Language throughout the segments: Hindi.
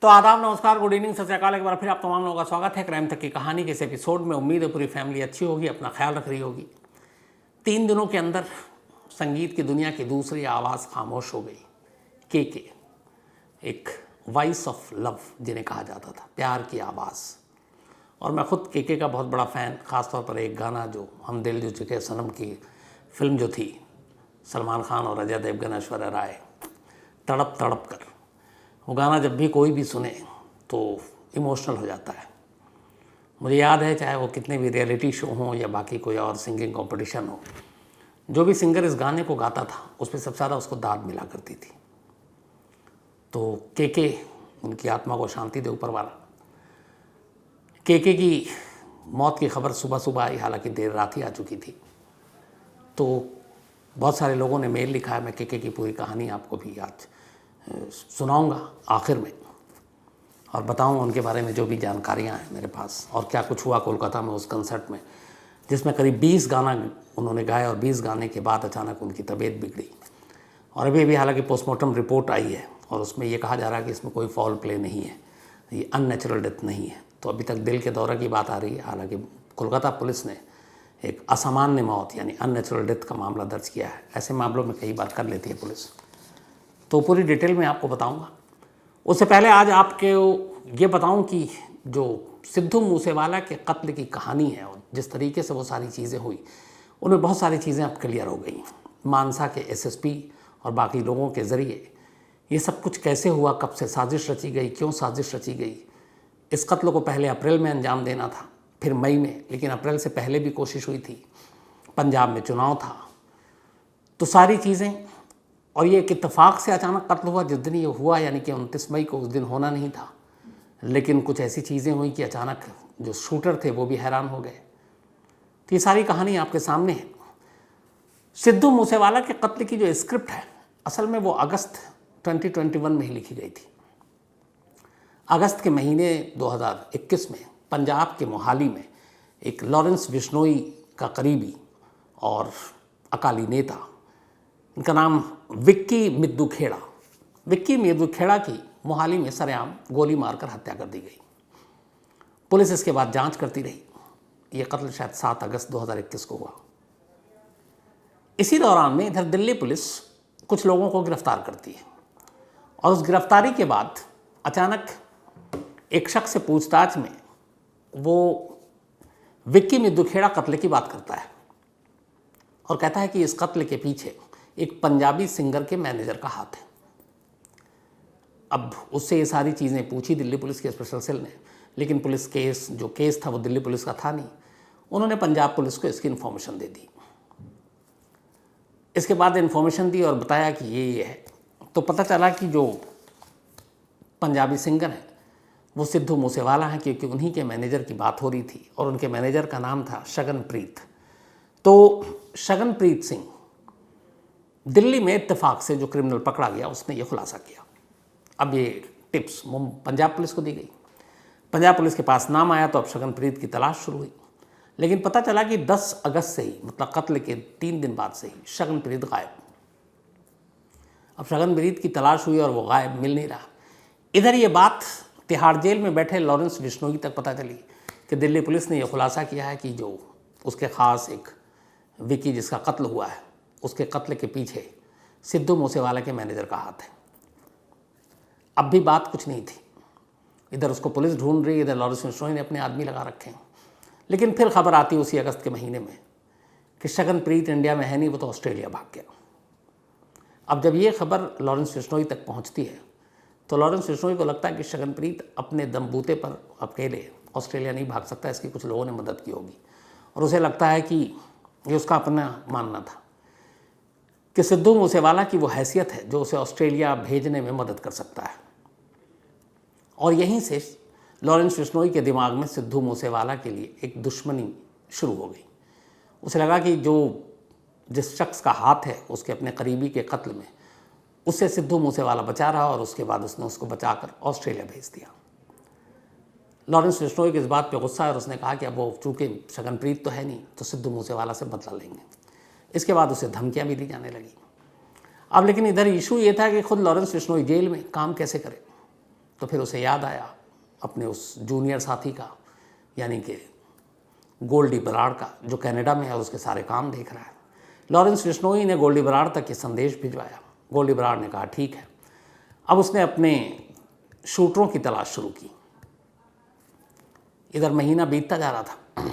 तो आदाब, नमस्कार, गुड इवनिंग, सत श्री अकाल। एक बार फिर आप तमाम लोगों का स्वागत है क्राइम तक की कहानी के इस एपिसोड में। उम्मीद है पूरी फैमिली अच्छी होगी, अपना ख्याल रख रही होगी। 3 दिनों के अंदर संगीत की दुनिया की दूसरी आवाज़ खामोश हो गई। के एक वॉइस ऑफ लव जिन्हें कहा जाता था, प्यार की आवाज़। और मैं खुद के का बहुत बड़ा फ़ैन, ख़ासतौर पर एक गाना जो हम दिल जो चुके सनम की फिल्म जो थी, सलमान खान और अजय देवगन, ऐश्वर्या राय, तड़प तड़प कर, वो गाना जब भी कोई भी सुने तो इमोशनल हो जाता है। मुझे याद है, चाहे वो कितने भी रियलिटी शो हों या बाकी कोई और सिंगिंग कंपटीशन हो, जो भी सिंगर इस गाने को गाता था उसमें सबसे ज़्यादा उसको दाद मिला करती थी। तो के उनकी आत्मा को शांति दे ऊपर वाला। के की मौत की खबर सुबह सुबह आई, हालांकि देर रात ही आ चुकी थी। तो बहुत सारे लोगों ने मेल लिखा है। मैं के की पूरी कहानी आपको भी आज सुनाऊंगा आखिर में, और बताऊंगा उनके बारे में जो भी जानकारियां हैं मेरे पास, और क्या कुछ हुआ कोलकाता में उस कंसर्ट में, जिसमें करीब 20 गाना उन्होंने गाए और 20 गाने के बाद अचानक उनकी तबीयत बिगड़ी। और अभी हालांकि पोस्टमार्टम रिपोर्ट आई है और उसमें ये कहा जा रहा है कि इसमें कोई फॉल प्ले नहीं है, ये अननेचुरल डेथ नहीं है। तो अभी तक दिल के दौरे की बात आ रही है। हालांकि कोलकाता पुलिस ने एक असामान्य मौत यानी अननेचुरल डेथ का मामला दर्ज किया है। ऐसे मामलों में कई बार कर लेती है पुलिस। तो पूरी डिटेल में आपको बताऊंगा। उससे पहले आज आपके ये बताऊं कि जो सिद्धू मूसेवाला के कत्ल की कहानी है और जिस तरीके से वो सारी चीज़ें हुई, उनमें बहुत सारी चीज़ें अब क्लियर हो गई। मानसा के एसएसपी और बाकी लोगों के ज़रिए ये सब कुछ कैसे हुआ, कब से साजिश रची गई, क्यों साजिश रची गई। इस कत्ल को पहले अप्रैल में अंजाम देना था, फिर मई में, लेकिन अप्रैल से पहले भी कोशिश हुई थी। पंजाब में चुनाव था। तो सारी चीज़ें, और ये एक इत्तेफाक से अचानक कत्ल हुआ जिस दिन ये हुआ, यानी कि 29 मई को। उस दिन होना नहीं था, लेकिन कुछ ऐसी चीज़ें हुई कि अचानक जो शूटर थे वो भी हैरान हो गए। तो ये सारी कहानी आपके सामने है। सिद्धू मूसेवाला के कत्ल की जो स्क्रिप्ट है, असल में वो अगस्त 2021 में ही लिखी गई थी। अगस्त के महीने 2021 में पंजाब के मोहाली में एक लॉरेंस बिश्नोई का करीबी और अकाली नेता, इनका नाम विक्की मिद्दू खेड़ा, विक्की मिद्दू खेड़ा की मोहाली में सरेआम गोली मारकर हत्या कर दी गई। पुलिस इसके बाद जांच करती रही। यह कत्ल शायद 7 अगस्त 2021 को हुआ। इसी दौरान में इधर दिल्ली पुलिस कुछ लोगों को गिरफ्तार करती है, और उस गिरफ्तारी के बाद अचानक एक शख्स से पूछताछ में वो विक्की मिद्दू खेड़ा कत्ल की बात करता है और कहता है कि इस कत्ल के पीछे एक पंजाबी सिंगर के मैनेजर का हाथ है। अब उससे ये सारी चीज़ें पूछी दिल्ली पुलिस के स्पेशल सेल ने, लेकिन पुलिस जो केस था वो दिल्ली पुलिस का था नहीं। उन्होंने पंजाब पुलिस को इसकी इन्फॉर्मेशन दे दी। इसके बाद इन्फॉर्मेशन दी और बताया कि ये है। तो पता चला कि जो पंजाबी सिंगर है वो सिद्धू मूसेवाला है, क्योंकि उन्हीं के मैनेजर की बात हो रही थी, और उनके मैनेजर का नाम था शगनप्रीत। तो शगनप्रीत सिंह दिल्ली में इत्तेफाक से जो क्रिमिनल पकड़ा गया उसने ये खुलासा किया। अब ये टिप्स पंजाब पुलिस को दी गई। पंजाब पुलिस के पास नाम आया तो अब शगनप्रीत की तलाश शुरू हुई। लेकिन पता चला कि 10 अगस्त से ही, मतलब कत्ल के 3 दिन बाद से ही शगनप्रीत गायब। अब शगनप्रीत की तलाश हुई और वो गायब, मिल नहीं रहा। इधर ये बात तिहाड़ जेल में बैठे लॉरेंस बिश्नोई तक पता चली कि दिल्ली पुलिस ने यह खुलासा किया है कि जो उसके ख़ास एक विकी जिसका कत्ल हुआ है, उसके कत्ल के पीछे सिद्धू मूसेवाला के मैनेजर का हाथ है। अब भी बात कुछ नहीं थी। इधर उसको पुलिस ढूंढ रही, इधर लॉरेंस बिश्नोई ने अपने आदमी लगा रखे हैं। लेकिन फिर खबर आती उसी अगस्त के महीने में कि शगनप्रीत इंडिया में है नहीं, वो तो ऑस्ट्रेलिया भाग गया। अब जब ये खबर लॉरेंस बिश्नोई तक पहुंचती है तो लॉरेंस बिश्नोई को लगता है कि शगनप्रीत अपने दमबूते पर अकेले ऑस्ट्रेलिया नहीं भाग सकता, इसकी कुछ लोगों ने मदद की होगी। और उसे लगता है कि ये उसका अपना मानना था कि सिद्धू मूसेवाला की वो हैसियत है जो उसे ऑस्ट्रेलिया भेजने में मदद कर सकता है। और यहीं से लॉरेंस बिश्नोई के दिमाग में सिद्धू मूसेवाला के लिए एक दुश्मनी शुरू हो गई। उसे लगा कि जो जिस शख्स का हाथ है उसके अपने करीबी के कत्ल में, उससे सिद्धू मूसेवाला बचा रहा, और उसके बाद उसने उसको बचाकर ऑस्ट्रेलिया भेज दिया। लॉरेंस बिश्नोई की इस बात पे गुस्सा है और उसने कहा कि अब वो चूँकि शगनप्रीत तो है नहीं, तो सिद्धू मूसेवाला से बदला लेंगे। इसके बाद उसे धमकियाँ भी दी जाने लगी। अब लेकिन इधर इशू ये था कि खुद लॉरेंस बिश्नोई जेल में काम कैसे करे। तो फिर उसे याद आया अपने उस जूनियर साथी का, यानी कि गोल्डी बराड़ का, जो कनाडा में है और उसके सारे काम देख रहा है। लॉरेंस बिश्नोई ने गोल्डी बराड़ तक ये संदेश भिजवाया। गोल्डी बराड़ ने कहा ठीक है। अब उसने अपने शूटरों की तलाश शुरू की। इधर महीना बीतता जा रहा था।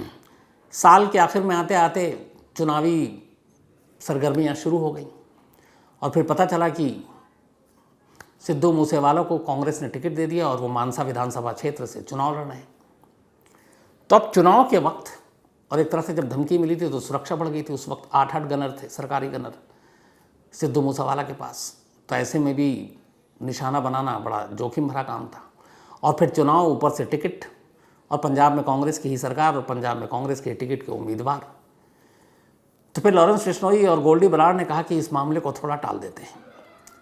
साल के आखिर में आते आते चुनावी सरगर्मियां शुरू हो गई और फिर पता चला कि सिद्धू मूसेवाला को कांग्रेस ने टिकट दे दिया और वो मानसा विधानसभा क्षेत्र से चुनाव लड़ रहे हैं। तो अब चुनाव के वक्त, और एक तरह से जब धमकी मिली थी तो सुरक्षा बढ़ गई थी। उस वक्त 8 गनर थे, सरकारी गनर सिद्धू मूसेवाला के पास। तो ऐसे में भी निशाना बनाना बड़ा जोखिम भरा काम था। और फिर चुनाव, ऊपर से टिकट, और पंजाब में कांग्रेस की ही सरकार और पंजाब में कांग्रेस के टिकट के उम्मीदवार। तो फिर लॉरेंस बिश्नोई और गोल्डी बराड़ ने कहा कि इस मामले को थोड़ा टाल देते हैं,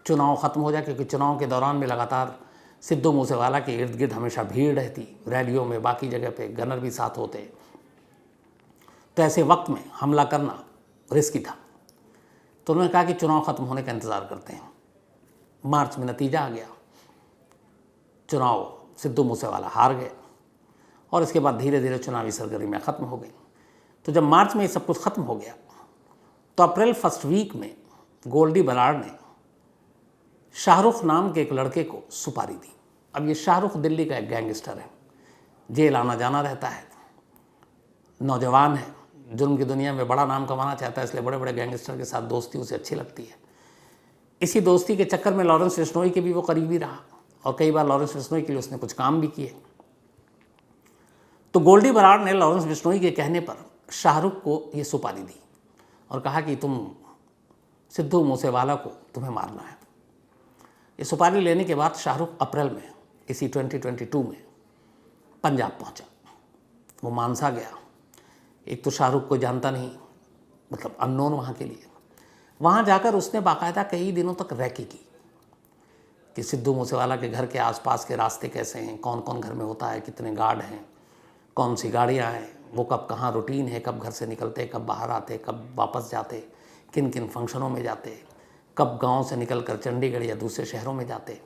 चुनाव ख़त्म हो जाए, क्योंकि चुनाव के दौरान में लगातार सिद्धू मूसेवाला के इर्द गिर्द हमेशा भीड़ रहती, रैलियों में, बाकी जगह पे गनर भी साथ होते। तो ऐसे वक्त में हमला करना रिस्की था। तो उन्होंने कहा कि चुनाव ख़त्म होने का इंतज़ार करते हैं। मार्च में नतीजा आ गया, चुनाव सिद्धू मूसेवाला हार गए और इसके बाद धीरे धीरे चुनावी सरगर्मियाँ ख़त्म हो गई। तो जब मार्च में ये सब कुछ ख़त्म हो गया तो अप्रैल फर्स्ट वीक में गोल्डी बराड़ ने शाहरुख नाम के एक लड़के को सुपारी दी। अब ये शाहरुख दिल्ली का एक गैंगस्टर है, जेल आना जाना रहता है, नौजवान है, जुर्म की दुनिया में बड़ा नाम कमाना चाहता है, इसलिए बड़े बड़े गैंगस्टर के साथ दोस्ती उसे अच्छी लगती है। इसी दोस्ती के चक्कर में लॉरेंस बिश्नोई के भी वो करीबी रहा और कई बार लॉरेंस बिश्नोई के लिए उसने कुछ काम भी किए। तो गोल्डी बराड़ ने लॉरेंस बिश्नोई के कहने पर शाहरुख को ये सुपारी दी और कहा कि तुम सिद्धू मूसेवाला को तुम्हें मारना है। ये सुपारी लेने के बाद शाहरुख अप्रैल में इसी 2022 में पंजाब पहुंचा। वो मानसा गया। एक तो शाहरुख को जानता नहीं, मतलब अननोन वहाँ के लिए। वहाँ जाकर उसने बाकायदा कई दिनों तक रैकी की कि सिद्धू मूसेवाला के घर के आसपास के रास्ते कैसे हैं, कौन कौन घर में होता है, कितने गार्ड हैं, कौन सी गाड़ियाँ हैं, वो कब कहाँ रूटीन है, कब घर से निकलते, कब बाहर आते, कब वापस जाते, किन किन फंक्शनों में जाते, कब गांव से निकलकर चंडीगढ़ या दूसरे शहरों में जाते।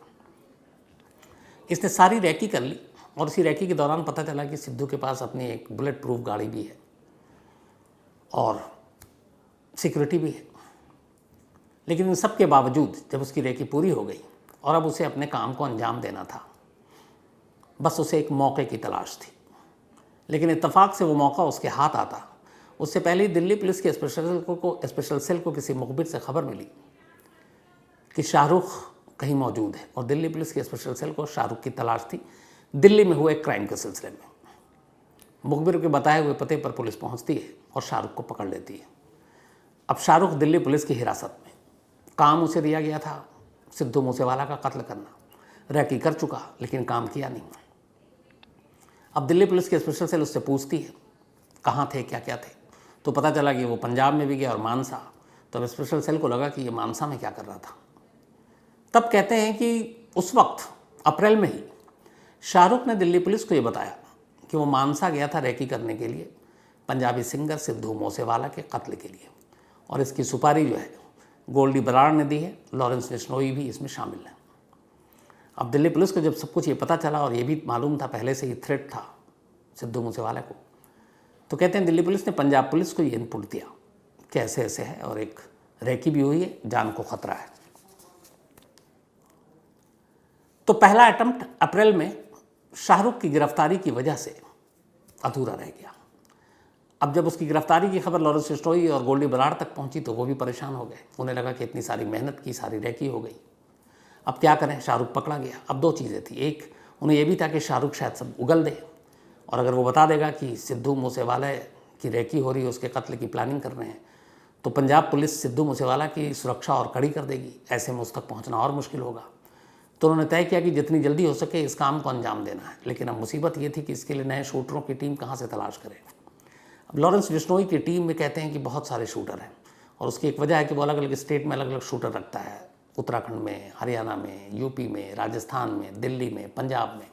इसने सारी रैकी कर ली और इसी रैकी के दौरान पता चला कि सिद्धू के पास अपनी एक बुलेट प्रूफ गाड़ी भी है और सिक्योरिटी भी है। लेकिन इन सब के बावजूद जब उसकी रैकी पूरी हो गई और अब उसे अपने काम को अंजाम देना था, बस उसे एक मौके की तलाश थी। लेकिन इत्तेफाक से वो मौका उसके हाथ आता उससे पहले ही दिल्ली पुलिस के स्पेशल सेल को किसी मुखबिर से खबर मिली कि शाहरुख कहीं मौजूद है और दिल्ली पुलिस के स्पेशल सेल को शाहरुख की तलाश थी दिल्ली में हुए क्राइम के सिलसिले में। मुखबिर के बताए हुए पते पर पुलिस पहुंचती है और शाहरुख को पकड़ लेती है। अब शाहरुख दिल्ली पुलिस की हिरासत में। काम उसे दिया गया था सिद्धू मूसेवाला का कत्ल करना, रैकी कर चुका लेकिन काम किया नहीं। अब दिल्ली पुलिस की स्पेशल सेल उससे पूछती है कहाँ थे, क्या क्या थे। तो पता चला कि वो पंजाब में भी गया और मानसा। तो अब स्पेशल सेल को लगा कि ये मानसा में क्या कर रहा था। तब कहते हैं कि उस वक्त अप्रैल में ही शाहरुख ने दिल्ली पुलिस को ये बताया कि वो मानसा गया था रैकी करने के लिए पंजाबी सिंगर सिद्धू मूसेवाला के कत्ल के लिए, और इसकी सुपारी जो है गोल्डी बराड़ ने दी है, लॉरेंस बिश्नोई भी इसमें शामिल है। अब दिल्ली पुलिस को जब सब कुछ ये पता चला और ये भी मालूम था पहले से ही थ्रेट था सिद्धू मूसेवाला को, तो कहते हैं दिल्ली पुलिस ने पंजाब पुलिस को ये इनपुट दिया कि ऐसे ऐसे है और एक रैकी भी हुई है, जान को खतरा है। तो पहला अटेम्प्ट अप्रैल में शाहरुख की गिरफ्तारी की वजह से अधूरा रह गया। अब जब उसकी गिरफ्तारी की खबर लॉरेंस बिश्नोई और गोल्डी बराड़ तक पहुंची तो वो भी परेशान हो गए। उन्हें लगा कि इतनी सारी मेहनत की, सारी रैकी हो गई, अब क्या करें। शाहरुख पकड़ा गया। अब दो चीज़ें थी, एक उन्हें यह भी था कि शाहरुख शायद सब उगल दे और अगर वो बता देगा कि सिद्धू मूसेवाला की रैकी हो रही है, उसके कत्ल की प्लानिंग कर रहे हैं, तो पंजाब पुलिस सिद्धू मूसेवाला की सुरक्षा और कड़ी कर देगी। ऐसे में उस तक पहुँचना और मुश्किल होगा। तो उन्होंने तय किया कि जितनी जल्दी हो सके इस काम को अंजाम देना है। लेकिन अब मुसीबत ये थी कि इसके लिए नए शूटरों की टीम कहाँ से तलाश करें। अब लॉरेंस बिश्नोई की टीम में कहते हैं कि बहुत सारे शूटर हैं और उसकी एक वजह है कि वो अलग अलग स्टेट में अलग अलग शूटर रखता है, उत्तराखंड में, हरियाणा में, यूपी में, राजस्थान में, दिल्ली में, पंजाब में।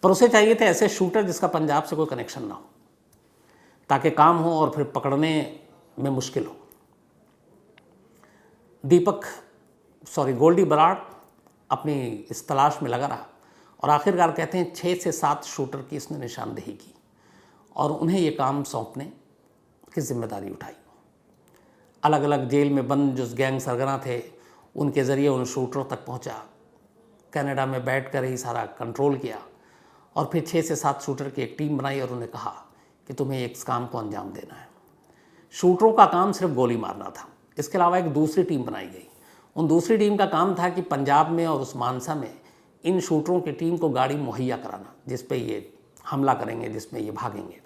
पर उसे चाहिए थे ऐसे शूटर जिसका पंजाब से कोई कनेक्शन ना हो, ताकि काम हो और फिर पकड़ने में मुश्किल हो। गोल्डी बराड़ अपनी इस तलाश में लगा रहा और आखिरकार कहते हैं 6 से 7 शूटर की इसने निशानदेही की और उन्हें ये काम सौंपने की जिम्मेदारी उठाई। अलग अलग जेल में बंद जो गैंग सरगना थे उनके ज़रिए उन शूटरों तक पहुंचा, कनाडा में बैठकर ही सारा कंट्रोल किया और फिर 6 से 7 शूटर की एक टीम बनाई और उन्हें कहा कि तुम्हें इस काम को अंजाम देना है। शूटरों का काम सिर्फ गोली मारना था। इसके अलावा एक दूसरी टीम बनाई गई। उन दूसरी टीम का काम था कि पंजाब में और उस मानसा में इन शूटरों की टीम को गाड़ी मुहैया कराना जिस पे ये हमला करेंगे, जिसमें ये भागेंगे।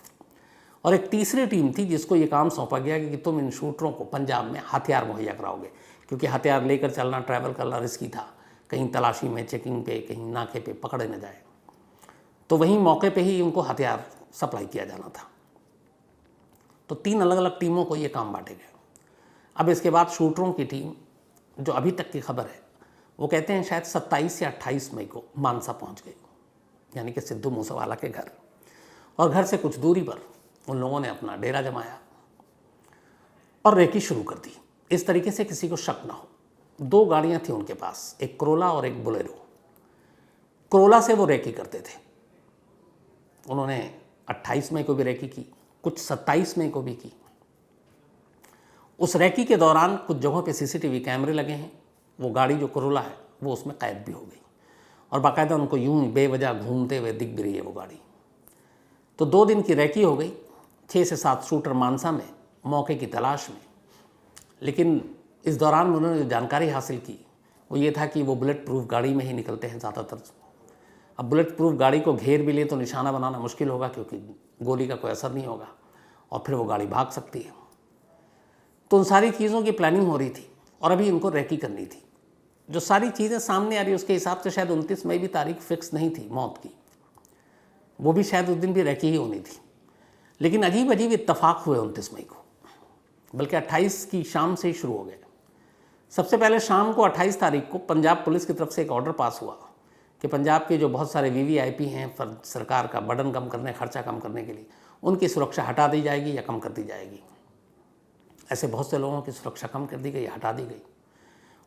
और एक तीसरी टीम थी जिसको ये काम सौंपा गया कि तुम इन शूटरों को पंजाब में हथियार मुहैया कराओगे, क्योंकि हथियार लेकर चलना, ट्रैवल करना रिस्की था। कहीं तलाशी में, चेकिंग पे, कहीं नाके पे पकड़े न जाए, तो वहीं मौके पे ही उनको हथियार सप्लाई किया जाना था। तो 3 अलग अलग टीमों को ये काम बांटे गए। अब इसके बाद शूटरों की टीम, जो अभी तक की खबर है, वो कहते हैं शायद 27 या 28 मई को मानसा पहुंच गई, यानी कि सिद्धू मूसेवाला के घर। और घर से कुछ दूरी पर उन लोगों ने अपना डेरा जमाया और रेकी शुरू कर दी, इस तरीके से किसी को शक ना हो। 2 गाड़ियां थी उनके पास, एक कोरोला और एक बोलेरो। कोरोला से वो रेकी करते थे। उन्होंने 28 मई को भी रेकी की, कुछ 27 मई को भी की। उस रेकी के दौरान कुछ जगहों पे सीसीटीवी कैमरे लगे हैं। वो गाड़ी जो कोरोला है वो उसमें कैद भी हो गई और बाकायदा उनको यूं ही बेवजह घूमते हुए दिख भी रही है वो गाड़ी। तो 2 दिन की रेकी हो गई। 6 से 7 शूटर मानसा में मौके की तलाश में। लेकिन इस दौरान उन्होंने जो जानकारी हासिल की वो ये था कि वो बुलेट प्रूफ गाड़ी में ही निकलते हैं ज़्यादातर। अब बुलेट प्रूफ गाड़ी को घेर भी ले तो निशाना बनाना मुश्किल होगा, क्योंकि गोली का कोई असर नहीं होगा और फिर वो गाड़ी भाग सकती है। तो उन सारी चीज़ों की प्लानिंग हो रही थी और अभी इनको रेकी करनी थी। जो सारी चीज़ें सामने आ रही उसके हिसाब से शायद 29 मई भी तारीख फिक्स नहीं थी मौत की, वो भी शायद उस दिन भी रेकी ही होनी थी। लेकिन अजीब अजीब इत्तफाक हुए 29 मई को, बल्कि 28 की शाम से ही शुरू हो गए। सबसे पहले शाम को 28 तारीख को पंजाब पुलिस की तरफ से एक ऑर्डर पास हुआ कि पंजाब के जो बहुत सारे वीवीआईपी हैं, सरकार का बर्डन कम करने, खर्चा कम करने के लिए उनकी सुरक्षा हटा दी जाएगी या कम कर दी जाएगी। ऐसे बहुत से लोगों की सुरक्षा कम कर दी गई, हटा दी गई।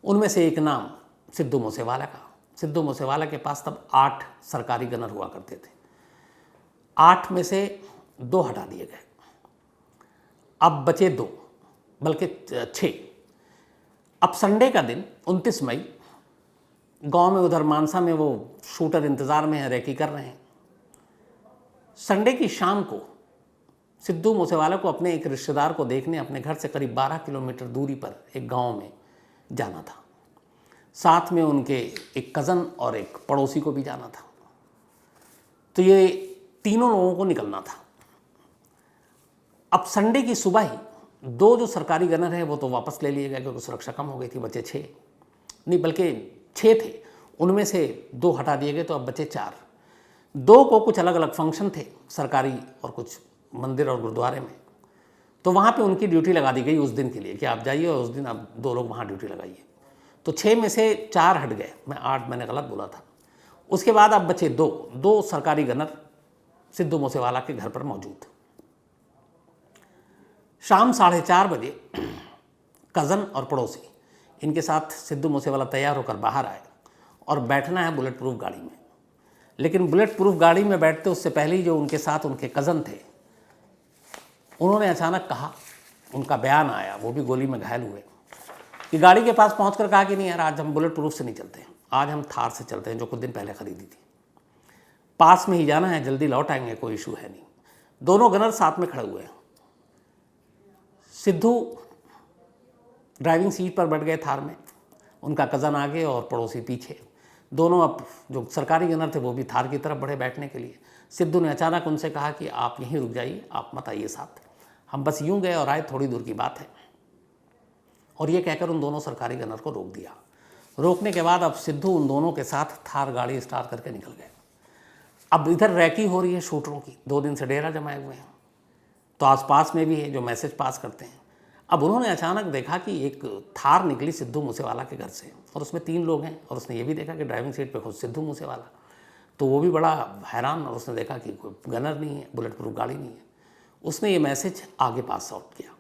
उनमें से एक नाम सिद्धू मूसेवाला का। सिद्धू मूसेवाला के पास तब 8 सरकारी गनर हुआ करते थे। 8 में से 2 हटा दिए गए, अब बचे 2, बल्कि 6। अब संडे का दिन 29 मई, गांव में उधर मानसा में वो शूटर इंतज़ार में हैं, रेकी कर रहे हैं। संडे की शाम को सिद्धू मूसेवाला को अपने एक रिश्तेदार को देखने अपने घर से करीब 12 किलोमीटर दूरी पर एक गांव में जाना था। साथ में उनके एक कज़न और एक पड़ोसी को भी जाना था। तो ये तीनों लोगों को निकलना था। अब संडे की सुबह ही 2 जो सरकारी गनर हैं वो तो वापस ले लिए गए, क्योंकि सुरक्षा कम हो गई थी। बचे 6 नहीं, बल्कि 6 थे, उनमें से 2 हटा दिए गए, तो अब बचे 4। 2 को कुछ अलग अलग फंक्शन थे सरकारी और कुछ मंदिर और गुरुद्वारे में, तो वहाँ पे उनकी ड्यूटी लगा दी गई उस दिन के लिए कि आप जाइए और उस दिन आप 2 लोग वहाँ ड्यूटी लगाइए। तो 6 में से 4 हट गए, मैं 8 मैंने गलत बोला था। उसके बाद अब बचे 2 सरकारी गनर सिद्धू मूसेवाला के घर पर मौजूद। शाम 4:30 बजे कज़न और पड़ोसी इनके साथ सिद्धू मूसेवाला तैयार होकर बाहर आए और बैठना है बुलेट प्रूफ गाड़ी में। लेकिन बुलेट प्रूफ गाड़ी में बैठते उससे पहले ही जो उनके साथ उनके कज़न थे, उन्होंने अचानक कहा, उनका बयान आया, वो भी गोली में घायल हुए, कि गाड़ी के पास पहुंचकर कहा कि नहीं यार, आज हम बुलेट प्रूफ से नहीं चलते हैं, आज हम थार से चलते हैं, जो कुछ दिन पहले खरीदी थी। पास में ही जाना है, जल्दी लौट आएंगे, कोई इशू है नहीं। दोनों गनर साथ में खड़े हुए हैं। सिद्धू ड्राइविंग सीट पर बैठ गए थार में, उनका कज़न आगे और पड़ोसी पीछे। दोनों अब जो सरकारी गनर थे वो भी थार की तरफ बढ़े बैठने के लिए। सिद्धू ने अचानक उनसे कहा कि आप यहीं रुक जाइए, आप मत आइए साथ, हम बस यूं गए और आए, थोड़ी दूर की बात है। और ये कहकर उन दोनों सरकारी गनर को रोक दिया। रोकने के बाद अब सिद्धू उन दोनों के साथ थार गाड़ी स्टार्ट करके निकल गए। अब इधर रैकी हो रही है शूटरों की, 2 दिन से डेरा जमाए हुए हैं, तो आसपास में भी है जो मैसेज पास करते हैं। अब उन्होंने अचानक देखा कि एक थार निकली सिद्धू मूसेवाला के घर से और उसमें 3 लोग हैं, और उसने ये भी देखा कि ड्राइविंग सीट पे खुद सिद्धू मूसेवाला। तो वो भी बड़ा हैरान, और उसने देखा कि कोई गनर नहीं है, बुलेट प्रूफ गाड़ी नहीं है। उसने ये मैसेज आगे पास आउट किया।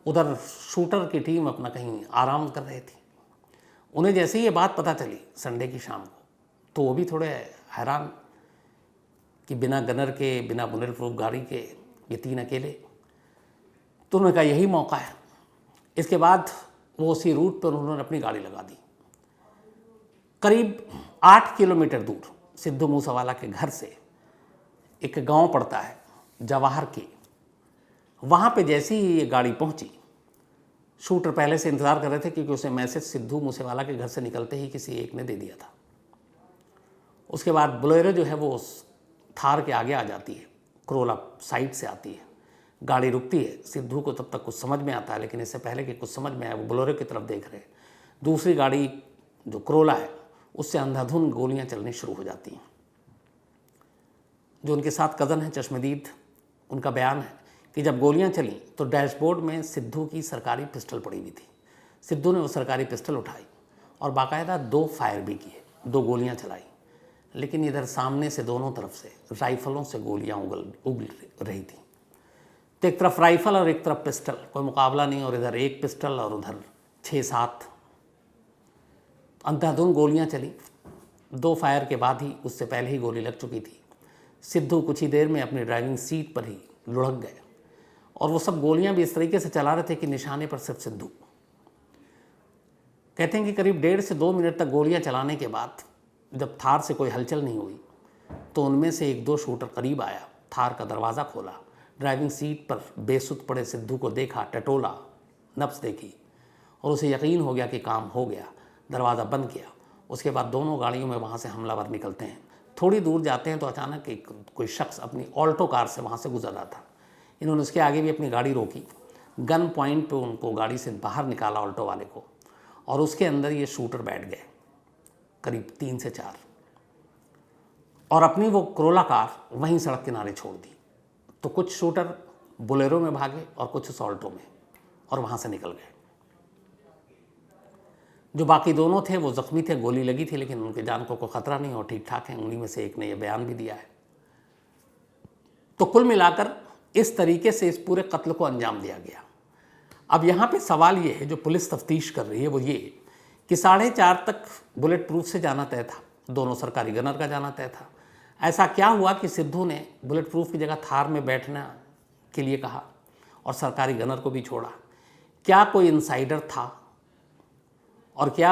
उधर शूटर की टीम अपना कहीं आराम कर रही थी। उन्हें जैसे ही ये बात पता चली संडे की शाम को, तो वो भी थोड़े हैरान कि बिना गनर के, बिना बुलेट प्रूफ गाड़ी के ये 3 अकेले। तो उन्होंने कहा यही मौका है। इसके बाद वो उसी रूट पर उन्होंने अपनी गाड़ी लगा दी। करीब 8 किलोमीटर दूर सिद्धू मूसेवाला के घर से एक गांव पड़ता है जवाहर के, वहाँ पे जैसी ही ये गाड़ी पहुँची, शूटर पहले से इंतज़ार कर रहे थे क्योंकि उसे मैसेज सिद्धू मूसेवाला के घर से निकलते ही किसी एक ने दे दिया था। उसके बाद बोलेरो जो है वो उस थार के आगे आ जाती है, करोला साइड से आती है, गाड़ी रुकती है। सिद्धू को तब तक कुछ समझ में आता है, लेकिन इससे पहले कि कुछ समझ में आए वो बोलेरो की तरफ देख रहे हैं। दूसरी गाड़ी जो करोला है उससे अंधाधुंध गोलियां चलनी शुरू हो जाती हैं। जो उनके साथ कज़न है चश्मदीद, उनका बयान है कि जब गोलियां चली तो डैशबोर्ड में सिद्धू की सरकारी पिस्टल पड़ी हुई थी। सिद्धू ने वो सरकारी पिस्टल उठाई और बाकायदा 2 फायर भी किए, 2 गोलियां चलाई। लेकिन इधर सामने से दोनों तरफ से राइफलों से गोलियां उगल रही थी। तो एक तरफ राइफल और एक तरफ पिस्टल, कोई मुकाबला नहीं। और इधर एक पिस्टल और उधर 6-7 अंधाधुंध गोलियां चली। 2 फायर के बाद ही, उससे पहले ही गोली लग चुकी थी। सिद्धू कुछ ही देर में अपनी ड्राइविंग सीट पर ही लुढ़क गए और वो सब गोलियां भी इस तरीके से चला रहे थे कि निशाने पर सिर्फ सिद्धू। कहते हैं कि करीब 1.5 से 2 मिनट तक गोलियां चलाने के बाद जब थार से कोई हलचल नहीं हुई तो उनमें से 1-2 शूटर करीब आया, थार का दरवाज़ा खोला, ड्राइविंग सीट पर बेसुध पड़े सिद्धू को देखा, टटोला, नब्ज़ देखी और उसे यकीन हो गया कि काम हो गया। दरवाज़ा बंद किया। उसके बाद दोनों गाड़ियों में वहाँ से हमलावर निकलते हैं। थोड़ी दूर जाते हैं तो अचानक एक कोई शख्स अपनी ऑल्टो कार से वहाँ से गुजर रहा था। इन्होंने उसके आगे भी अपनी गाड़ी रोकी, गन पॉइंट पे उनको गाड़ी से बाहर निकाला, ऑल्टो वाले को, और उसके अंदर ये शूटर बैठ गए करीब 3 से 4 और अपनी वो करोला कार वहीं सड़क किनारे छोड़ दी। तो कुछ शूटर बोलेरो में भागे और कुछ उस ऑल्टो में, और वहाँ से निकल गए। जो बाकी दोनों थे वो जख्मी थे, गोली लगी थी, लेकिन उनके जान को कोई खतरा नहीं और ठीक ठाक हैं। उन्हीं में से एक ने यह बयान भी दिया है। तो कुल मिलाकर इस तरीके से इस पूरे कत्ल को अंजाम दिया गया। अब यहाँ पे सवाल ये है, जो पुलिस तफ्तीश कर रही है वो ये कि 4:30 तक बुलेट प्रूफ से जाना तय था, दोनों सरकारी गनर का जाना तय था। ऐसा क्या हुआ कि सिद्धू ने बुलेट प्रूफ की जगह थार में बैठने के लिए कहा और सरकारी गनर को भी छोड़ा? क्या कोई इनसाइडर था? और क्या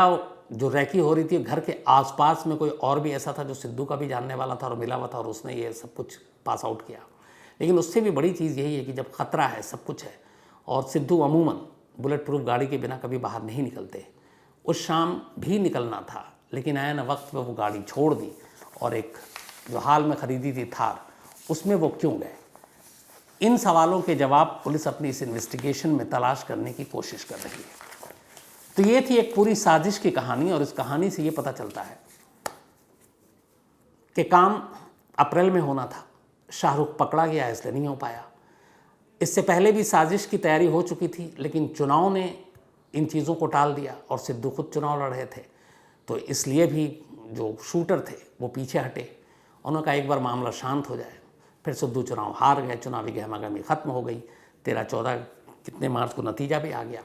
जो रैकी हो रही थी घर के आसपास में कोई और भी ऐसा था जो सिद्धू का भी जानने वाला था और मिला हुआ था और उसने ये सब कुछ पास आउट किया? लेकिन उससे भी बड़ी चीज़ यही है कि जब ख़तरा है, सब कुछ है, और सिद्धू अमूमन बुलेट प्रूफ गाड़ी के बिना कभी बाहर नहीं निकलते। उस शाम भी निकलना था, लेकिन ऐन वक्त पर वो गाड़ी छोड़ दी और एक जो हाल में ख़रीदी थी थार, उसमें वो क्यों गए? इन सवालों के जवाब पुलिस अपनी इस इन्वेस्टिगेशन में तलाश करने की कोशिश कर रही है। तो ये थी एक पूरी साजिश की कहानी, और इस कहानी से ये पता चलता है कि काम अप्रैल में होना था, शाहरुख पकड़ा गया इसलिए नहीं हो पाया। इससे पहले भी साजिश की तैयारी हो चुकी थी, लेकिन चुनाव ने इन चीज़ों को टाल दिया और सिद्धू खुद चुनाव लड़ रहे थे, तो इसलिए भी जो शूटर थे वो पीछे हटे। उन्होंने कहा एक बार मामला शांत हो जाए। फिर सिद्धू चुनाव हार गए, चुनावी गहमागहमी खत्म हो गई। 13-14 कितने मार्च को नतीजा भी आ गया।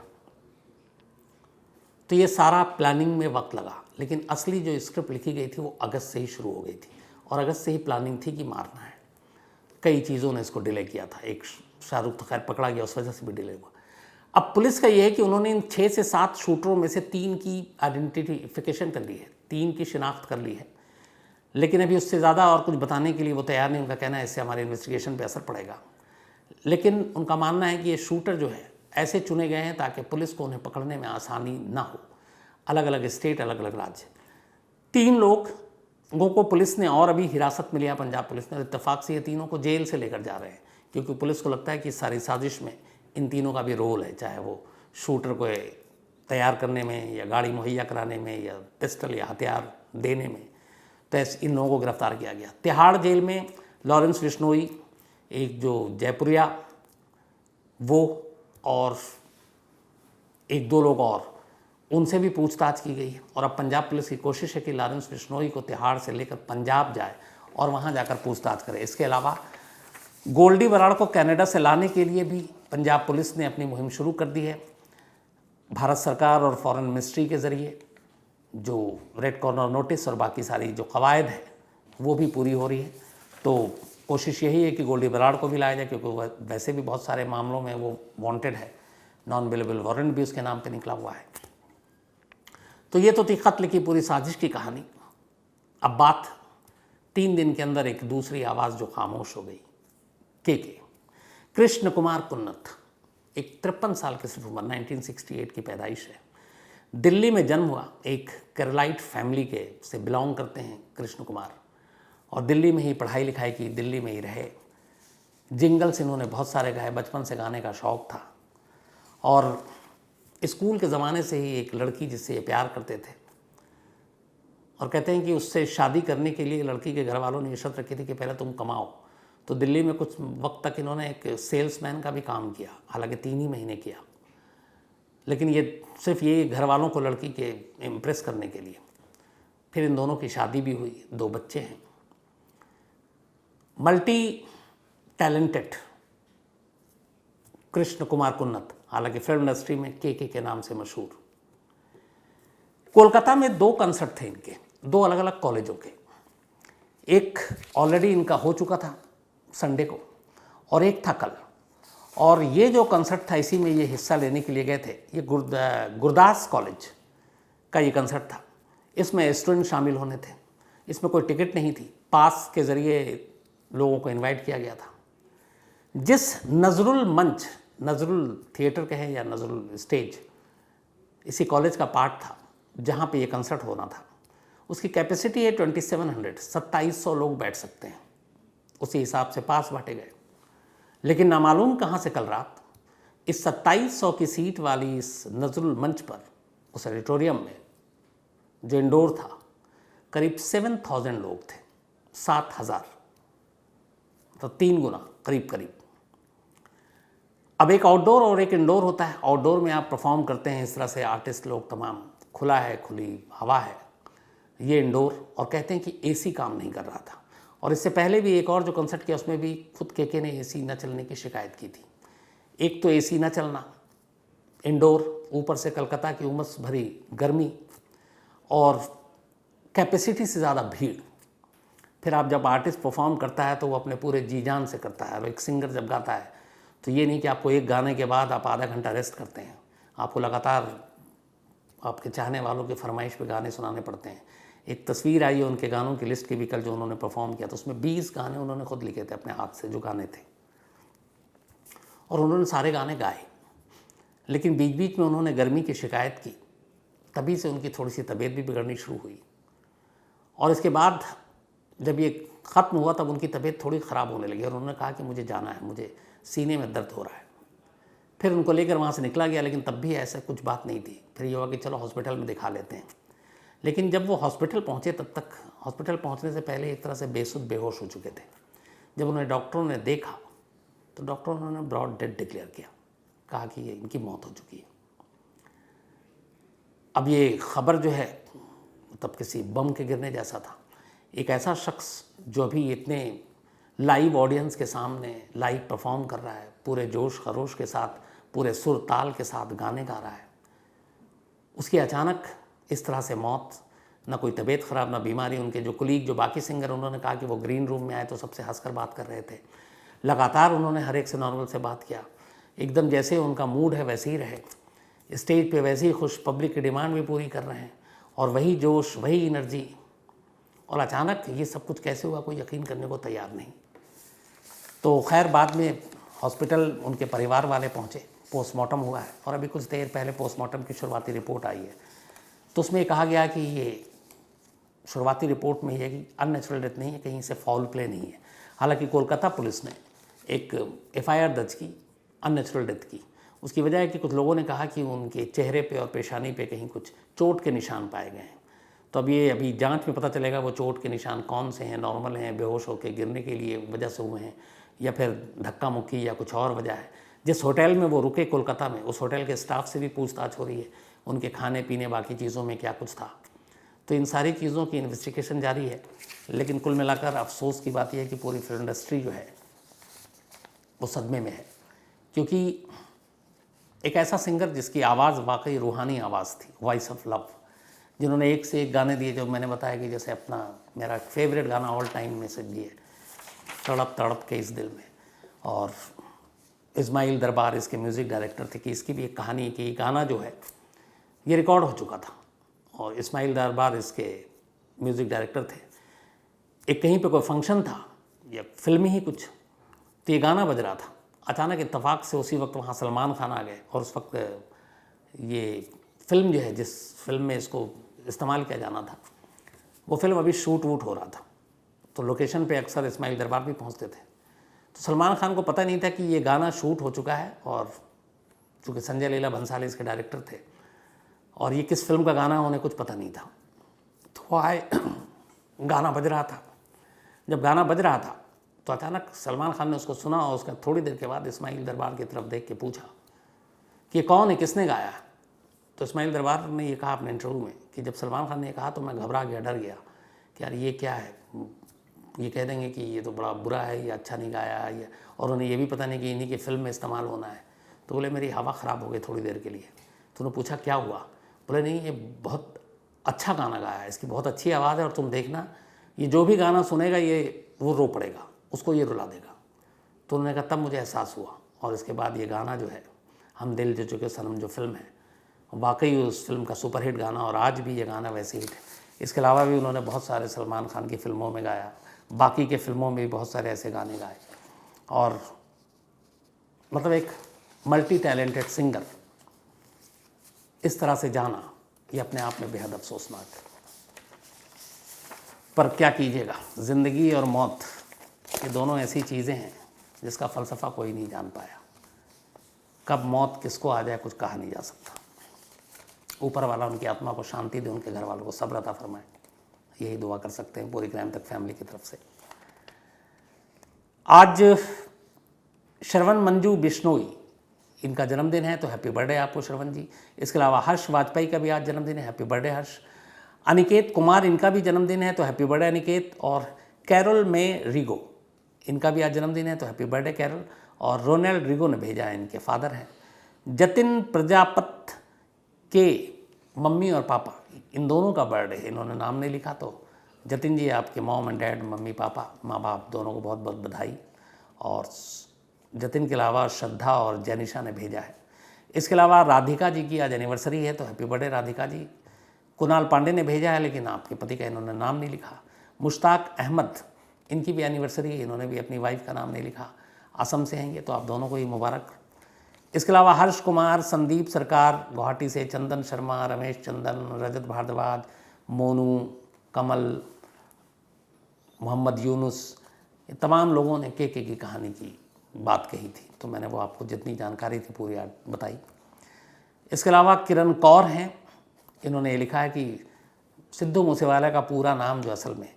तो ये सारा प्लानिंग में वक्त लगा, लेकिन असली जो स्क्रिप्ट लिखी गई थी वो अगस्त से ही शुरू हो गई थी, और अगस्त से ही प्लानिंग थी कि मारना है। कई चीज़ों ने इसको डिले किया था। एक शाहरुख तो खैर पकड़ा गया, उस वजह से भी डिले हुआ। अब पुलिस का ये है कि उन्होंने इन 6 से 7 शूटरों में से 3 की आइडेंटिफिकेशन कर ली है, 3 की शिनाख्त कर ली है, लेकिन अभी उससे ज़्यादा और कुछ बताने के लिए वो तैयार नहीं। उनका कहना है इससे हमारे इन्वेस्टिगेशन पे असर पड़ेगा। लेकिन उनका मानना है कि ये शूटर जो है ऐसे चुने गए हैं ताकि पुलिस को उन्हें पकड़ने में आसानी ना हो। अलग अलग स्टेट, अलग अलग राज्य। 3 लोगों को पुलिस ने और अभी हिरासत में लिया, पंजाब पुलिस ने। इत्तेफाक से ये तीनों को जेल से लेकर जा रहे हैं, क्योंकि पुलिस को लगता है कि सारी साजिश में इन तीनों का भी रोल है, चाहे वो शूटर को तैयार करने में या गाड़ी मुहैया कराने में या पिस्टल या हथियार देने में। तो इन लोगों को गिरफ्तार किया गया। तिहाड़ जेल में लॉरेंस बिश्नोई, एक जो जयपुरिया, वो और 1-2 लोग और, उनसे भी पूछताछ की गई है। और अब पंजाब पुलिस की कोशिश है कि लॉरेंस बिश्नोई को तिहाड़ से लेकर पंजाब जाए और वहाँ जाकर पूछताछ करे। इसके अलावा गोल्डी बराड़ को कनाडा से लाने के लिए भी पंजाब पुलिस ने अपनी मुहिम शुरू कर दी है, भारत सरकार और फॉरेन मिनिस्ट्री के ज़रिए। जो रेड कॉर्नर नोटिस और बाकी सारी जो कवायद है वो भी पूरी हो रही है। तो कोशिश यही है कि गोल्डी बराड़ को भी लाया जाए, क्योंकि वह वैसे भी बहुत सारे मामलों में वो वांटेड है, नॉन अवेलेबल वारंट भी उसके नाम पे निकला हुआ है। तो ये तो थी कत्ल की पूरी साजिश की कहानी। अब बात 3 दिन के अंदर एक दूसरी आवाज़ जो खामोश हो गई, के कृष्ण कुमार कुन्नत, एक 53 साल की सिर्फ उम्र, 1968 की पैदाइश है, दिल्ली में जन्म हुआ। एक केरलाइट फैमिली के से बिलोंग करते हैं कृष्ण कुमार, और दिल्ली में ही पढ़ाई लिखाई की, दिल्ली में ही रहे। जिंगल्स इन्होंने बहुत सारे गाए, बचपन से गाने का शौक़ था। और स्कूल के ज़माने से ही एक लड़की जिससे ये प्यार करते थे, और कहते हैं कि उससे शादी करने के लिए लड़की के घर वालों ने ये शर्त रखी थी कि पहले तुम कमाओ। तो दिल्ली में कुछ वक्त तक इन्होंने एक सेल्समैन का भी काम किया, हालांकि 3 ही महीने किया, लेकिन ये सिर्फ ये घर वालों को लड़की के इम्प्रेस करने के लिए। फिर इन दोनों की शादी भी हुई, 2 बच्चे हैं। मल्टी टैलेंटेड कृष्ण कुमार कुन्नत, हालांकि फिल्म इंडस्ट्री में के नाम से मशहूर। कोलकाता में 2 कंसर्ट थे इनके, 2 अलग अलग कॉलेजों के। एक ऑलरेडी इनका हो चुका था संडे को, और एक था कल। और ये जो कंसर्ट था, इसी में ये हिस्सा लेने के लिए गए थे। ये गुरदास कॉलेज का ये कंसर्ट था। इसमें स्टूडेंट शामिल होने थे। इसमें कोई टिकट नहीं थी, पास के ज़रिए लोगों को इनवाइट किया गया था। जिस नजरुल मंच, नजरुल थिएटर कहें या नजरुल स्टेज, इसी कॉलेज का पार्ट था जहाँ पे ये कंसर्ट होना था, उसकी कैपेसिटी है 2700 लोग बैठ सकते हैं। उसी हिसाब से पास बांटे गए। लेकिन नामालूम कहाँ से कल रात इस 2700 की सीट वाली इस नजरुल मंच पर, उस ऑडिटोरियम में जो इंडोर था, करीब 7000 लोग थे, 7000, तो 3 गुना करीब। अब एक आउटडोर और एक इंडोर होता है। आउटडोर में आप परफॉर्म करते हैं इस तरह से, आर्टिस्ट लोग तमाम, खुला है, खुली हवा है। ये इंडोर, और कहते हैं कि एसी काम नहीं कर रहा था। और इससे पहले भी एक और जो कंसर्ट किया, उसमें भी खुद के ने एसी न चलने की शिकायत की थी। एक तो एसी न चलना, इंडोर, ऊपर से कलकत्ता की उमस भरी गर्मी, और कैपेसिटी से ज़्यादा भीड़। फिर आप जब आर्टिस्ट परफॉर्म करता है तो वो अपने पूरे जी जान से करता है। और एक सिंगर जब गाता है तो ये नहीं कि आपको एक गाने के बाद आप आधा घंटा रेस्ट करते हैं, आपको लगातार आपके चाहने वालों की फरमाइश पे गाने सुनाने पड़ते हैं। एक तस्वीर आई है उनके गानों की लिस्ट की भी कल, जो उन्होंने परफॉर्म किया, तो उसमें 20 गाने उन्होंने खुद लिखे थे अपने हाथ से, जो गाने थे, और उन्होंने सारे गाने गाए। लेकिन बीच बीच में उन्होंने गर्मी की शिकायत की, तभी से उनकी थोड़ी सी तबीयत भी बिगड़नी शुरू हुई। और इसके बाद जब ये ख़त्म हुआ तब उनकी तबीयत थोड़ी ख़राब होने लगी, और उन्होंने कहा कि मुझे जाना है, मुझे सीने में दर्द हो रहा है। फिर उनको लेकर वहाँ से निकला गया, लेकिन तब भी ऐसा कुछ बात नहीं थी। फिर ये हुआ कि चलो हॉस्पिटल में दिखा लेते हैं। लेकिन जब वो हॉस्पिटल पहुँचे, तब तक हॉस्पिटल पहुँचने से पहले एक तरह से बेसुध बेहोश हो चुके थे। जब उन्हें डॉक्टरों ने देखा तो डॉक्टरों ने ब्रॉड डेथ डिक्लेयर किया, कहा कि ये इनकी मौत हो चुकी है। अब ये खबर जो है तब किसी बम के गिरने जैसा था। एक ऐसा शख्स जो अभी इतने लाइव ऑडियंस के सामने लाइव परफॉर्म कर रहा है, पूरे जोश खरोश के साथ, पूरे सुर ताल के साथ गाने गा रहा है, उसकी अचानक इस तरह से मौत, ना कोई तबीयत ख़राब, ना बीमारी। उनके जो कुलीग, जो बाकी सिंगर, उन्होंने कहा कि वो ग्रीन रूम में आए तो सबसे हंसकर बात कर रहे थे। लगातार उन्होंने हर एक से नॉर्मल से बात किया, एकदम जैसे उनका मूड है वैसे ही रहे, स्टेज पे वैसे ही खुश, पब्लिक की डिमांड भी पूरी कर रहे हैं, और वही जोश, वही एनर्जी। और अचानक ये सब कुछ कैसे हुआ, कोई यकीन करने को तैयार नहीं। तो खैर बाद में हॉस्पिटल उनके परिवार वाले पहुँचे, पोस्टमार्टम हुआ है, और अभी कुछ देर पहले पोस्टमार्टम की शुरुआती रिपोर्ट आई है। तो उसमें कहा गया कि ये शुरुआती रिपोर्ट में ये कि अननेचुरल डेथ नहीं है, कहीं से फाउल प्ले नहीं है। हालांकि कोलकाता पुलिस ने एक FIR दर्ज की अननेचुरल डेथ की। उसकी वजह है कि कुछ लोगों ने कहा कि उनके चेहरे पे और पेशानी पे कहीं कुछ चोट के निशान पाए गए हैं। तो अब ये अभी जांच में पता चलेगा वो चोट के निशान कौन से हैं, नॉर्मल हैं, बेहोश होकर गिरने के लिए वजह से हुए हैं, या फिर धक्का मुक्की या कुछ और वजह है। जिस होटल में वो रुके कोलकाता में, उस होटल के स्टाफ से भी पूछताछ हो रही है, उनके खाने पीने बाकी चीज़ों में क्या कुछ था। तो इन सारी चीज़ों की इन्वेस्टिगेशन जारी है। लेकिन कुल मिलाकर अफसोस की बात यह है कि पूरी फिल्म इंडस्ट्री जो है वो सदमे में है, क्योंकि एक ऐसा सिंगर जिसकी आवाज़ वाकई रूहानी आवाज़ थी, वॉइस ऑफ लव, जिन्होंने एक से एक गाने दिए, जो मैंने बताया कि जैसे अपना मेरा फेवरेट गाना ऑल टाइम में से भी है, तड़प तड़प के इस दिल में। और इस्माइल दरबार इसके म्यूज़िक डायरेक्टर थे, कि इसकी भी एक कहानी है कि ये गाना जो है ये रिकॉर्ड हो चुका था और इस्माइल दरबार इसके म्यूज़िक डायरेक्टर थे। एक कहीं पे कोई फंक्शन था या फिल्मी ही कुछ, तो ये गाना बज रहा था। अचानक इत्तेफाक से उसी वक्त वहाँ सलमान खान आ गए और उस वक्त ये फिल्म जो है, जिस फिल्म में इसको इस्तेमाल किया जाना था, वो फिल्म अभी शूट वूट हो रहा था। तो लोकेशन पे अक्सर इस्माइल दरबार भी पहुँचते थे। तो सलमान खान को पता नहीं था कि ये गाना शूट हो चुका है, और चूँकि संजय लीला भंसाली इसके डायरेक्टर थे और ये किस फिल्म का गाना है उन्हें कुछ पता नहीं था। तो वो आए, गाना बज रहा था। जब गाना बज रहा था तो अचानक सलमान खान ने उसको सुना और उसका थोड़ी देर के बाद इस्माइल दरबार की तरफ देख के पूछा कि ये कौन है, किसने गाया है। तो इस्माइल दरबार ने ये कहा अपने इंटरव्यू में कि जब सलमान खान ने कहा तो मैं घबरा गया, डर गया कि यार ये क्या है, ये कह देंगे कि ये तो बड़ा बुरा है, ये अच्छा नहीं गाया है, और उन्हें ये भी पता नहीं कि इन्हीं की फिल्म में इस्तेमाल होना है। तो बोले मेरी हवा ख़राब हो गई थोड़ी देर के लिए। तो उन्होंने पूछा क्या हुआ, बोले नहीं ये बहुत अच्छा गाना गाया है, इसकी बहुत अच्छी आवाज़ है, और तुम देखना ये जो भी गाना सुनेगा ये वो रो पड़ेगा, उसको ये रुला देगा। तो उन्होंने कहा तब मुझे एहसास हुआ। और इसके बाद ये गाना जो है हम दिल दे चुके सनम जो फिल्म है, वाकई उस फिल्म का सुपरहिट गाना, और आज भी ये गाना वैसे हिट है। इसके अलावा भी उन्होंने बहुत सारे सलमान खान की फिल्मों में गाया, बाकी के फिल्मों में भी बहुत सारे ऐसे गाने गाए, और मतलब एक मल्टी टैलेंटेड सिंगर इस तरह से जाना, ये अपने आप में बेहद अफसोसनाक है। पर क्या कीजिएगा, ज़िंदगी और मौत ये दोनों ऐसी चीज़ें हैं जिसका फ़लसफ़ा कोई नहीं जान पाया। कब मौत किसको आ जाए कुछ कहा नहीं जा सकता। ऊपर वाला उनकी आत्मा को शांति दे, उनके घर वालों को सब्र अता फरमाए, यही दुआ कर सकते हैं पूरी क्राइम तक फैमिली की तरफ से। आज श्रवण मंजू बिश्नोई इनका जन्मदिन है, तो हैप्पी बर्थडे आपको श्रवण जी। इसके अलावा हर्ष वाजपेयी का भी आज जन्मदिन है, हैप्पी बर्थडे हर्ष। अनिकेत कुमार इनका भी जन्मदिन है, तो हैप्पी बर्थडे अनिकेत। और कैरोल में रिगो इनका भी आज जन्मदिन है, तो हैप्पी बर्थडे कैरोल। और रोनाल्ड रिगो ने भेजा है, इनके फादर हैं। जतिन प्रजापत के मम्मी और पापा, इन दोनों का बर्थडे है, इन्होंने नाम नहीं लिखा, तो जतिन जी आपके mom and dad, mummy papa, माँ बाप दोनों को बहुत बहुत बधाई। और जतिन के अलावा श्रद्धा और जैनिशा ने भेजा है। इसके अलावा राधिका जी की आज एनिवर्सरी है, तो हैप्पी बर्थडे राधिका जी। कुणाल पांडे ने भेजा है, लेकिन आपके पति का इन्होंने नाम नहीं लिखा। मुश्ताक अहमद इनकी भी एनिवर्सरी है, इन्होंने भी अपनी वाइफ का नाम नहीं लिखा, असम से हैं ये, तो आप दोनों को ही मुबारक। इसके अलावा हर्ष कुमार, संदीप सरकार गुवाहाटी से, चंदन शर्मा, रमेश चंदन, रजत भारद्वाज, मोनू, कमल, मोहम्मद यूनुस, ये तमाम लोगों ने के की कहानी की बात कही थी, तो मैंने वो आपको जितनी जानकारी थी पूरी बताई। इसके अलावा किरण कौर हैं, इन्होंने ये लिखा है कि सिद्धू मूसेवाला का पूरा नाम जो असल में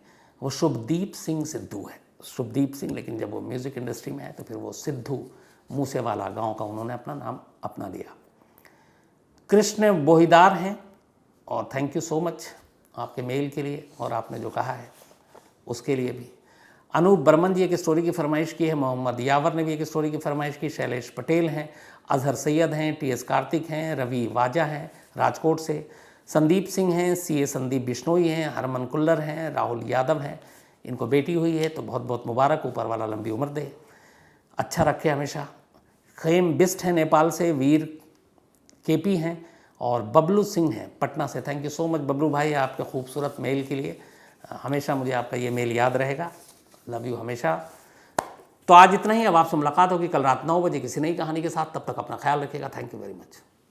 वो शुभदीप सिंह सिद्धू है, शुभदीप सिंह, लेकिन जब वो म्यूज़िक इंडस्ट्री में है तो फिर वो सिद्धू मूसेवाला गांव का उन्होंने अपना नाम अपना लिया। कृष्ण बोहिदार हैं, और थैंक यू सो मच आपके मेल के लिए और आपने जो कहा है उसके लिए भी। अनूप बर्मन जी एक स्टोरी की फरमाइश की है, मोहम्मद यावर ने भी एक स्टोरी की फरमाइश की, शैलेश पटेल हैं, अजहर सैयद हैं, टीएस कार्तिक हैं, रवि वाजा हैं राजकोट से, संदीप सिंह हैं, सीए संदीप बिश्नोई हैं, हरमन कुल्लर हैं, राहुल यादव हैं, इनको बेटी हुई है, तो बहुत बहुत मुबारक, ऊपर वाला लंबी उम्र दे, अच्छा रखे हमेशा। खेम बिस्ट हैं नेपाल से, वीर केपी हैं, और बबलू सिंह हैं पटना से। Thank you so much Bablu भाई आपके खूबसूरत मेल के लिए, हमेशा मुझे आपका ये मेल याद रहेगा, लव यू हमेशा। तो आज इतना ही, अब आपसे मुलाकात होगी कल रात 9 बजे किसी नई कहानी के साथ, तब तक अपना ख्याल रखिएगा। Thank you very much.